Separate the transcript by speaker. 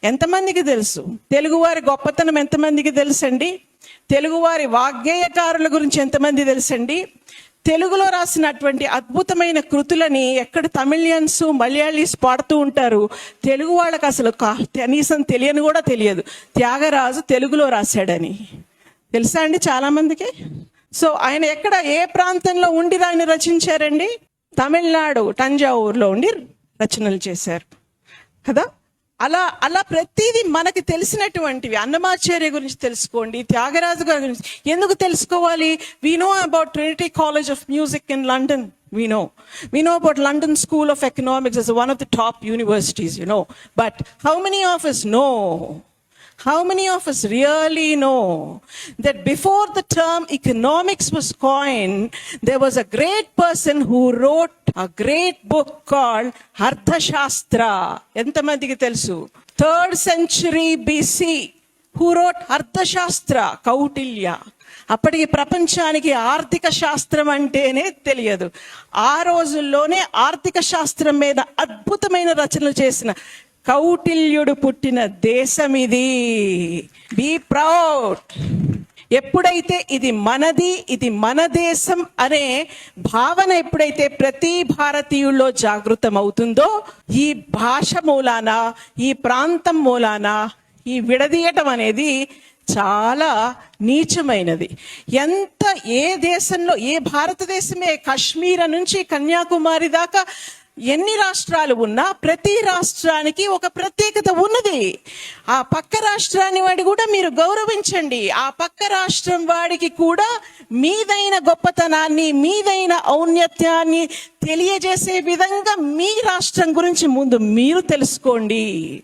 Speaker 1: ఎంతమందికి తెలుసు? తెలుగువారి గొప్పతనం ఎంతమందికి తెలుసండి? తెలుగువారి వాగ్గేయకారుల గురించి ఎంతమంది తెలుసండి? తెలుగులో రాసినటువంటి అద్భుతమైన కృతులని ఎక్కడ తమిళియన్స్ మలయాళీస్ పాడుతూ ఉంటారు, తెలుగు వాళ్ళకి అసలు కనీసం తెలియని కూడా తెలియదు త్యాగరాజు తెలుగులో రాశాడని. తెలుసా అండి చాలామందికి? సో ఆయన ఎక్కడ, ఏ ప్రాంతంలో ఉండి దాన్ని రచించారండి? తమిళనాడు తంజావూరులో ఉండి రచనలు చేశారు కదా. అలా అలా ప్రతిదీ మనకి తెలిసినటువంటివి. అన్నమాచార్య గురించి తెలుసుకోండి, త్యాగరాజు గారి గురించి ఎందుకు తెలుసుకోవాలి? We know about Trinity college of music in London. We know about London School of Economics as one of the top universities, But how many of us know? How many of us really know that before the term economics was coined, there was a great person who wrote a great book called Arthashastra. Entamandiki telusu? 3rd century BC. Who wrote Arthashastra? Kautilya. అప్పటికి ప్రపంచానికి ఆర్థిక శాస్త్రం అంటేనే తెలియదు. ఆ రోజుల్లోనే ఆర్థిక శాస్త్రం మీద అద్భుతమైన రచనలు చేసిన కౌటిల్యుడు పుట్టిన దేశం ఇది. Be proud. ఎప్పుడైతే ఇది మనది, ఇది మన దేశం అనే భావన ఎప్పుడైతే ప్రతి భారతీయుల్లో జాగృతం అవుతుందో, ఈ భాష మూలాన, ఈ ప్రాంతం మూలాన ఈ విడదీయటం అనేది చాలా నీచమైనది. ఎంత ఏ దేశంలో, ఏ భారతదేశమే కాశ్మీర నుంచి కన్యాకుమారి దాకా ఎన్ని రాష్ట్రాలు ఉన్నా ప్రతి రాష్ట్రానికి ఒక ప్రత్యేకత ఉన్నది. ఆ పక్క రాష్ట్రాన్ని వాడి కూడా మీరు గౌరవించండి. ఆ పక్క రాష్ట్రం వాడికి కూడా మీదైన గొప్పతనాన్ని, మీదైన ఔన్నత్యాన్ని తెలియజేసే విధంగా మీ రాష్ట్రం గురించి ముందు మీరు తెలుసుకోండి.